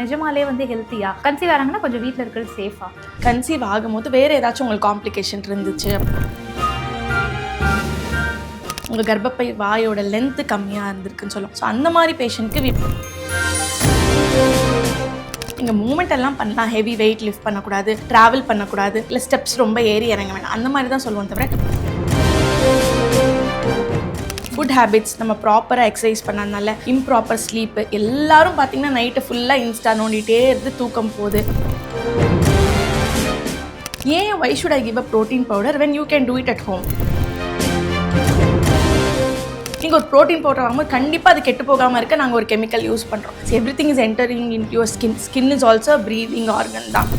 நிஜமாலே வந்து ஹெல்த்தியா? கன்சீவ் ஆறாங்கன்னா கொஞ்சம் வீட்டில் இருக்கிறது சேஃபா? கன்சீவ் ஆகும்போது வேறு ஏதாச்சும் உங்களுக்கு காம்ப்ளிகேஷன் இருந்துச்சு, உங்கள் கர்ப்பப்பை வாயோட லென்த்து கம்மியாக இருந்திருக்குன்னு சொல்லுவோம். ஸோ அந்த மாதிரி பேஷண்ட்க்கு நீங்கள் மூமெண்ட் எல்லாம் பண்ணலாம், ஹெவி வெயிட் லிஃப்ட் பண்ணக்கூடாது, ட்ராவல் பண்ணக்கூடாது, இல்லை ஸ்டெப்ஸ் ரொம்ப ஏறி இறங்க வேண்டாம், அந்த மாதிரி தான் சொல்லுவோம். தவிர ஃபுட் ஹேபிட்ஸ் நம்ம ப்ராப்பராக எக்ஸசைஸ் பண்ணாதனால இம்ப்ராப்பர் ஸ்லீப்பு, எல்லாரும் பார்த்தீங்கன்னா நைட்டு ஃபுல்லாக இன்ஸ்டா நோண்டிகிட்டே இருந்து தூக்கம் போகுது. ஏன் why should I give a protein powder when you can do it at home? நீங்கள் ஒரு ப்ரோட்டீன் பவுடர் வாங்கும்போது கண்டிப்பாக அது கெட்டு போகாமல் இருக்க நாங்கள் ஒரு கெமிக்கல் யூஸ் பண்ணுறோம். So every thing is entering in your skin. Skin is also breathing organ தான்.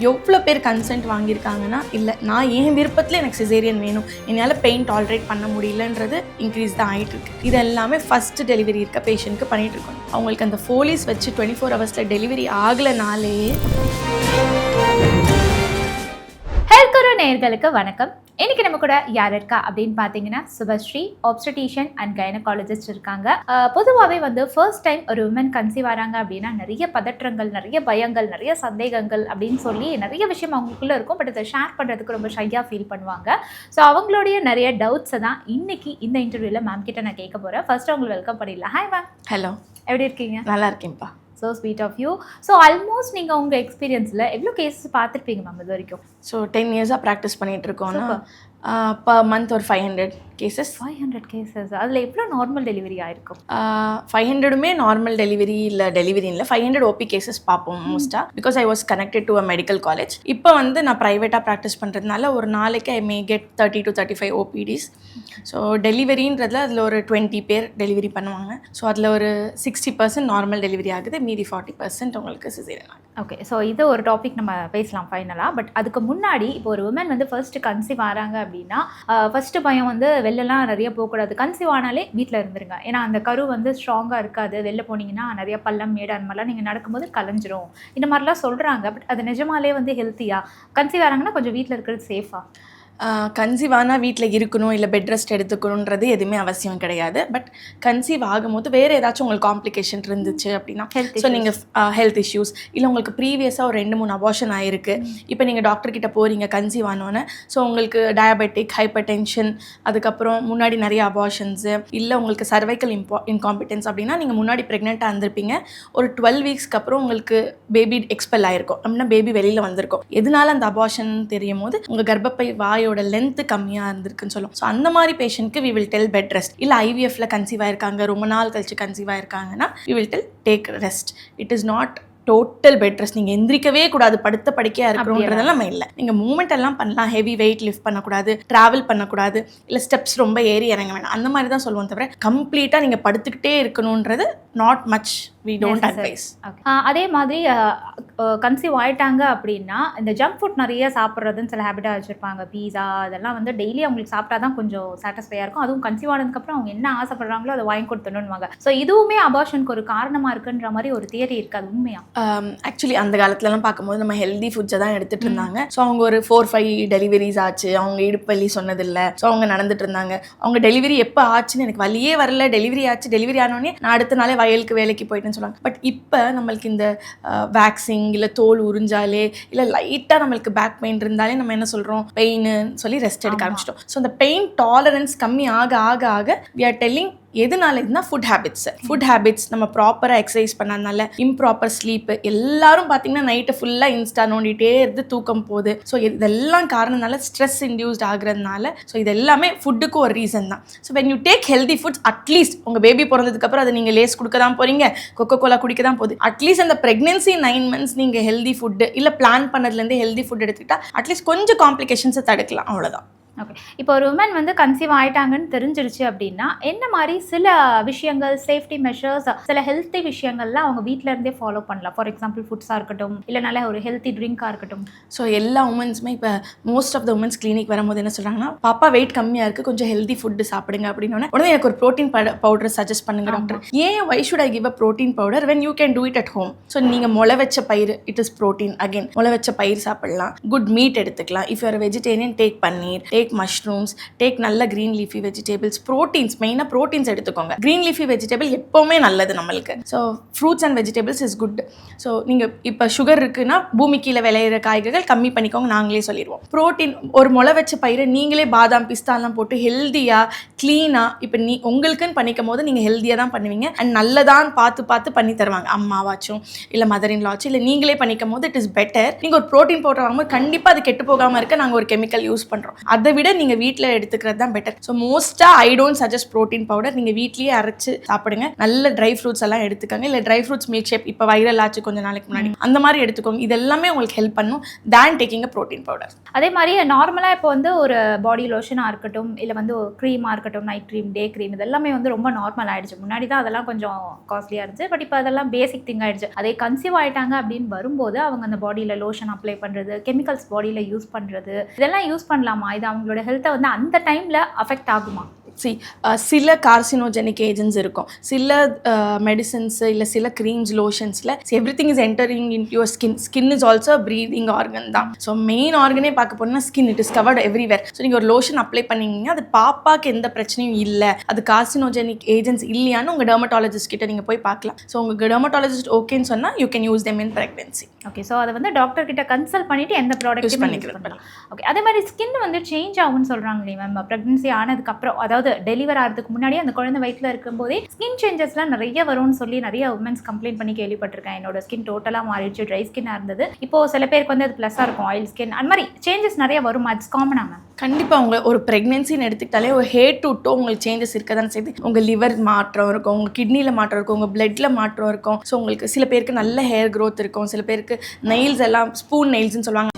எவ்வளோ பேர் கன்சென்ட் வாங்கியிருக்காங்கன்னா, இல்லை நான் என் விருப்பத்தில் எனக்கு சிசேரியன் வேணும், என்னால் பெயின் டாலரேட் பண்ண முடியலன்றது இன்க்ரீஸ் தான் ஆகிட்டு இருக்கு. இது எல்லாமே ஃபஸ்ட்டு டெலிவரி இருக்க பேஷண்ட்க்கு பண்ணிகிட்டு இருக்கோம். அவங்களுக்கு அந்த ஃபோலிஸ் வச்சு 24 ஹவர்ஸில் டெலிவரி ஆகலைனாலே. ஹெல்த் குரு நேயர்களுக்கு வணக்கம். இன்னைக்கு நம்ம கூட யார் இருக்கா அப்படின்னு பார்த்தீங்கன்னா, சுபஸ்ரீ, Obstetrician அண்ட் Gynecologist இருக்காங்க. பொதுவாகவே வந்து ஃபர்ஸ்ட் டைம் ஒரு உமன் கன்சீவ் ஆகிறாங்க அப்படின்னா நிறைய பதற்றங்கள், நிறைய பயங்கள், நிறைய சந்தேகங்கள் அப்படின்னு சொல்லி நிறைய விஷயம் அவங்களுக்குள்ள இருக்கும். பட் அதை ஷேர் பண்ணுறதுக்கு ரொம்ப ஷையாக ஃபீல் பண்ணுவாங்க. ஸோ அவங்களுடைய நிறைய டவுட்ஸை தான் இன்னைக்கு இந்த இன்டர்வியூவில் மேம் கிட்ட நான் கேட்க போகிறேன். ஃபர்ஸ்ட் அவங்களை வெல்கம் பண்ணிடலாம். Hi ma'am. ஹலோ, எப்படி இருக்கீங்க? நல்லா இருக்கேன்ப்பா. So sweet of you. So almost நீங்கள் உங்கள் எக்ஸ்பீரியன்ஸில் எவ்வளோ கேஸஸ் பார்த்துருப்பீங்க மேம் இது வரைக்கும்? ஸோ 10 இயர்ஸாக ப்ராக்டிஸ் பண்ணிகிட்டு இருக்கோம்னா பர் மந்த் ஒரு 500 கேசஸ். 500 கேசஸ். அதில் எவ்வளோ நார்மல் டெலிவரி ஆயிருக்கும்? 500மே நார்மல் டெலிவரி இல்லை, டெலிவரி இல்லை, 500 ஓபி கேசஸ் பார்ப்போம் மோஸ்ட்டாக. Because I was connected to a medical college. இப்போ வந்து நான் ப்ரைவேட்டாக ப்ராக்டிஸ் பண்ணுறதுனால ஒரு நாளைக்கு ஐ மே கெட் 30 to 35 ஓபிடிஸ். ஸோ டெலிவரின்றதுல அதில் ஒரு 20 பேர் டெலிவரி பண்ணுவாங்க. ஸோ அதில் ஒரு 60% நார்மல் டெலிவரி ஆகுது, மீதி 40% உங்களுக்கு சிசேரியன் ஆகுது. ஓகே, ஸோ இது ஒரு டாபிக் நம்ம பேசலாம் ஃபைனலாக. பட் அதுக்கு முன்னாடி இப்போ ஒரு உமன் வந்து ஃபர்ஸ்ட் கன்சீவ் ஆகிறாங்க அப்படின்னா ஃபர்ஸ்ட் பயம் வந்து வெளிலலாம் நிறைய போகக்கூடாது, கன்சீவ் ஆனாலே வீட்டில் இருந்துருங்க. ஏன்னா அந்த கரு வந்து ஸ்ட்ராங்காக இருக்காது, வெளில போனீங்கன்னா நிறைய பள்ளம் மேடு அந்த மாதிரிலாம் நீங்கள் நடக்கும்போது கலைஞ்சிரும், இந்த மாதிரிலாம் சொல்கிறாங்க. பட் அது நிஜமாலே வந்து ஹெல்த்தியா? கன்சீவ் ஆகிறாங்கன்னா கொஞ்சம் வீட்டில் இருக்கிறது சேஃபா? கன்சீவ் ஆனால் வீட்டில் இருக்கணும், இல்லை பெட் ரெஸ்ட் எடுத்துக்கணுன்றது எதுவுமே அவசியம் கிடையாது. பட் கன்சீவ் ஆகும்போது வேறு ஏதாச்சும் உங்களுக்கு காம்ப்ளிகேஷன் இருந்துச்சு அப்படின்னா, ஸோ நீங்கள் ஹெல்த் இஷ்யூஸ், இல்லை உங்களுக்கு ப்ரீவியஸாக ஒரு 2-3 அபார்ஷன் ஆகிருக்கு, இப்போ நீங்கள் டாக்டர்கிட்ட போகிறீங்க கன்சீவ் ஆனோன்னே, ஸோ உங்களுக்கு டயபெட்டிக், ஹைப்பர் டென்ஷன், அதுக்கப்புறம் முன்னாடி நிறைய அபார்ஷன்ஸு, இல்லை உங்களுக்கு சர்வைக்கல் இன்காம்பிட்டன்ஸ் அப்படின்னா நீங்கள் முன்னாடி ப்ரெக்னெண்ட்டாக இருந்திருப்பீங்க, ஒரு 12 வீக்ஸ்க்கு அப்புறம் உங்களுக்கு பேபி எக்ஸ்பெல் ஆகிருக்கும் அப்படின்னா பேபி வெளியில் வந்திருக்கும். எதனால அந்த அபார்ஷன் தெரியும் போது உங்கள் கர்ப்பப்பை வாயோட லென்த்து கம்மியாக இருந்திருக்குன்னு சொல்லுவோம். ஸோ அந்த மாதிரி பேஷண்ட்க்கு we will tell bed rest. இல்லை ஐவிஎஃப்ல கன்சீவ் ஆயிருக்காங்க, ரொம்ப நாள் கழிச்சு கன்சீவ் ஆயிருக்காங்கன்னா we will tell take rest. It is not total bed rest. நீங்கள் எந்திரிக்கவே கூடாது, படுத்த படுக்கையாக இருக்கணுன்றதெல்லாம் நம்ம இல்லை. நீங்கள் மூமெண்ட் எல்லாம் பண்ணலாம், ஹெவி வெயிட் லிஃப்ட் பண்ணக்கூடாது, ட்ராவல் பண்ணக்கூடாது, இல்லை ஸ்டெப்ஸ் ரொம்ப ஏறி இறங்க வேண்டாம், அந்த மாதிரி தான் சொல்லுவோம். தவிர கம்ப்ளீட்டாக நீங்கள் படுத்துக்கிட்டே இருக்கணுன்றது not much we don't advise. அதே மாதிரி கன்சீவ் ஆயிட்டாங்க அப்படின்னா இந்த ஜங்க் ஃபுட் நிறைய சாப்பிட்றதுன்னு சில ஹேபிட்டாக வச்சுருப்பாங்க. பீஸா அதெல்லாம் வந்து டெய்லி அவங்களுக்கு சாப்பிட்டா தான் கொஞ்சம் சாட்டிஸ்ஃபையாக இருக்கும். அதுவும் கன்சீவ் ஆனதுக்கப்புறம் அவங்க என்ன ஆசைப்படுறாங்களோ அதை வாங்கி கொடுத்துணுன்னுவாங்க. ஸோ இதுவுமே அபார்ஷனுக்கு ஒரு காரணமாக இருக்குன்ற மாதிரி ஒரு தியரி இருக்குது, அது உண்மையா? ஆக்சுவலி அந்த காலத்துலலாம் பார்க்கும்போது நம்ம ஹெல்தி ஃபுட்ஸை தான் எடுத்துகிட்டு இருந்தாங்க. ஸோ அவங்க ஒரு 4-5 டெலிவரிஸ் ஆச்சு, அவங்க இடுப்பு வலி சொன்னதில்லை, ஸோ அவங்க நடந்துட்டு இருந்தாங்க. அவங்க டெலிவரி எப்போ ஆச்சுன்னு எனக்கு வலியே வரல, டெலிவரி ஆச்சு, டெலிவரி ஆனோடனே நான் அடுத்த நாளே வயலுக்கு வேலைக்கு போயிட்டேன்னு சொல்லுவாங்க. பட் இப்போ நம்மளுக்கு இந்த வேக்சிங், இல்லை தோல் உறிஞ்சாலே, இல்லை லைட்டாக நம்மளுக்கு பேக் பெயின் இருந்தாலே நம்ம என்ன சொல்கிறோம், பெயின்னு சொல்லி ரெஸ்ட் எடுக்க ஆரம்பிச்சிட்டோம். ஸோ அந்த பெயின் டாலரன்ஸ் கம்மி ஆக ஆக ஆக வி ஆர் டெல்லிங் எதனால இதுனா ஃபுட் ஹேபிட்ஸ் நம்ம ப்ராப்பராக எக்ஸசைஸ் பண்ணாதனால இம்ப்ராப்பர் ஸ்லீப்பு, எல்லாரும் பார்த்தீங்கன்னா நைட்டு ஃபுல்லாக இன்ஸ்டா நோண்டிகிட்டே இருந்து தூக்கம் போகுது. ஸோ இதெல்லாம் காரணனால ஸ்ட்ரெஸ் இன்டியூஸ்ட் ஆகுறதுனால. ஸோ இது எல்லாமே ஃபுட்டுக்கு ஒரு ரீசன் தான். So when you take healthy foods, at least உங்கள் பேபி பிறந்ததுக்கப்புறம் அதை நீங்கள் லேஸ் கொடுக்க தான் போகிறீங்க, கொக்கோ கோலா குடிக்க தான் போகுது, அட்லீஸ்ட் அந்த ப்ரெக்னென்சி 9 months நீங்கள் ஹெல்தி ஃபுட்டு இல்லை பிளான் பண்ணதுலேருந்து ஹெல்தி ஃபுட் எடுத்துக்கிட்டா அட்லீஸ்ட் கொஞ்சம் காம்ப்ளிகேஷன்ஸை தடுக்கலாம், அவ்வளோதான். ஓகே, இப்போ ஒரு உமன் வந்து கன்சீவ் ஆயிட்டாங்கன்னு தெரிஞ்சிருச்சு அப்படின்னா என்ன மாதிரி சில விஷயங்கள், சேஃப்டி மெஷர்ஸ், சில ஹெல்த்தி விஷயங்கள்லாம் அவங்க வீட்டில இருந்தே ஃபாலோ பண்ணலாம்? ஃபார் எக்ஸாம்பிள் ஃபுட்ஸாக இருக்கட்டும், இல்லை நல்ல ஒரு ஹெல்த்தி ட்ரிங்காக இருக்கட்டும். ஸோ எல்லா உமன்ஸுமே இப்போ most of the womens clinic வரும்போது என்ன சொல்கிறாங்கன்னா, பாப்பா வெயிட் கம்மியாக இருக்குது, கொஞ்சம் ஹெல்தி ஃபுட்டு சாப்பிடுங்க அப்படின்னு உடனே எனக்கு ஒரு ப்ரோட்டீன் பவுடர் சஜஸ்ட் பண்ணுங்க டாக்டர். ஏன் why should I give a protein powder when you can do it at home? So நீங்கள் முளை வச்ச பயிர், இட் இஸ் ப்ரோட்டீன். அகெயின் முளை வச்ச பயிர் சாப்பிடலாம், குட் மீட் எடுத்துக்கலாம். If you are vegetarian, take paneer, take take mushrooms, take நல்ல க்ரீன் லீஃபி வெஜிடபிள்ஸ், ப்ரோட்டீன்ஸ், மெயினாக ப்ரோட்டீன்ஸ் எடுத்துக்கோங்க. க்ரீன் லீஃபி வெஜிடபிள் எப்போவுமே நல்லது நம்மளுக்கு. So fruits and vegetables is good. So நீங்கள் இப்போ சுகர் இருக்குன்னா பூமி கீழே விளையிற காய்கறிகள் கம்மி பண்ணிக்கோங்க, நாங்களே சொல்லிடுவோம். ப்ரோட்டீன் ஒரு முளை வச்ச பயிரை நீங்களே பாதாம் பிஸ்தாலாம் போட்டு ஹெல்த்தியாக க்ளீனாக இப்போ உங்களுக்குன்னு பண்ணிக்கும் போது நீங்கள் ஹெல்த்தியாக தான் பண்ணுவீங்க. அண்ட் நல்லதான் பார்த்து பண்ணி தருவாங்க, அம்மாவாச்சும் இல்லை மதர் இன் லாச்சும், இல்லை நீங்களே பண்ணிக்கும் போது இட் இஸ் பெட்டர். நீங்கள் ஒரு ப்ரோட்டீன் பவுடர் வாங்கும்போது கண்டிப்பாக அது கெட்டு போகாமல் இருக்க நாங்கள் ஒரு கெமிக்கல் யூஸ் பண்ணுறோம். அதை விட நீங்கள் வீட்டில் எடுத்துக்கிறது தான் பெட்டர். ஸோ மோஸ்ட்டாக I don't suggest protein powder. நீங்கள் வீட்லேயே அரைச்சு சாப்பிடுங்க. நல்ல ட்ரை ஃப்ரூட்ஸ் எல்லாம் எடுத்துக்கோங்க. இல்லை ட்ரை ஃப்ரூட்ஸ் மில்க் ஷேப் இப்போ வைரல் ஆச்சு கொஞ்சம் நாளைக்கு முன்னாடி, அந்த மாதிரி எடுத்துக்கோங்க. இது எல்லாமே உங்களுக்கு ஹெல்ப் பண்ணும் தேன் டேக்கிங் அ ப்ரோட்டீன் பவுடர். அதே மாதிரி நார்மலாக இப்போ வந்து ஒரு பாடி லோஷனாக இருக்கட்டும், இல்லை வந்து க்ரீமாக இருக்கட்டும், நைட் க்ரீம், டே க்ரீம், இதெல்லாமே வந்து ரொம்ப நார்மல் ஆகிடுச்சு. முன்னாடி தான் அதெல்லாம் கொஞ்சம் காஸ்ட்லியாக இருந்துச்சு, பட் இப்போ அதெல்லாம் பேசிக் திங் ஆகிடுச்சு. அதே கன்சீவ் ஆகிட்டாங்க அப்படின்னு வரும்போது அவங்க அந்த பாடியில் லோஷன் அப்ளை பண்ணுறது, கெமிக்கல்ஸ் பாடியில் யூஸ் பண்ணுறது, இதெல்லாம் யூஸ் பண்ணலாமா? இது அவங்களோட ஹெல்த்தை வந்து அந்த டைமில் அஃபெக்ட் ஆகுமா? சில கார்சினோஜெனிக் ஏஜென்ட்ஸ் இருக்கும், சில மெடிசன்ஸ் இல்லை சில க்ரீம்ஸ், லோஷன்ஸில் everything is entering in your skin. Skin is also breathing organ தான். ஸோ மெயின் ஆர்கனே பார்க்க போனால் skin, it is covered everywhere. So நீங்கள் ஒரு லோஷன் அப்ளை பண்ணிங்கன்னா அது பாப்பாக்கு எந்த பிரச்சனையும் இல்லை, அது கார்சினோஜெனிக் ஏஜென்ட்ஸ் இல்லையான்னு உங்கள் டெர்மட்டாலஜிஸ்ட் கிட்ட நீங்கள் போய் பார்க்கலாம். ஸோ உங்கள் டெர்மட்டாலஜிஸ்ட் ஓகேன்னு சொன்னால் you can use them in pregnancy. Okay, so அதை வந்து டாக்டர் கிட்ட கன்சல்ட் பண்ணிட்டு எந்த ப்ராடக்ட் யூஸ் பண்ணிக்கலாம். ஓகே, அதே மாதிரி ஸ்கின் வந்து சேஞ்ச் ஆகும்னு சொல்கிறாங்களே மேம், ப்ரெக்னன்சி ஆனதுக்கப்புறம், அதாவது டெலிவர் ஆகிறதுக்கு முன்னாடி அந்த குழந்தை வயிற்றில் இருக்கும்போதே ஸ்கின் சேஞ்சஸ்லாம் நிறைய வரும்னு சொல்லி நிறைய உமன்ஸ் கம்ப்ளைண்ட் பண்ணி கேள்விப்பட்டிருக்கேன். என்னோட ஸ்கின் டோட்டலாக மாறிடுச்சு, ட்ரை ஸ்கின்னாக இருந்தது, இப்போ சில பேருக்கு வந்து அது ப்ளஸ்ஸாக இருக்கும், ஆயில் ஸ்கின், அந்த மாதிரி சேஞ்சஸ் நிறைய வரும். அது காமனாக மேம்? கண்டிப்பாக உங்களை ஒரு ப்ரெக்னென்சின்னு எடுத்துக்கிட்டாலே ஒரு ஹேட் டு டோ உங்களுக்கு சேஞ்சஸ் இருக்க தான் செய்யுது. உங்கள் லிவர் மாற்றம் இருக்கும், உங்கள் கிட்னியில் மாற்றம் இருக்கும், உங்கள் பிளட்டில் மாற்றம் இருக்கும். ஸோ உங்களுக்கு சில பேருக்கு நல்ல ஹேர் க்ரோத் இருக்கும், சில பேருக்கு நெயில்ஸ் எல்லாம் ஸ்பூன் நெயில்ஸ்ன்னு சொல்லுவாங்க,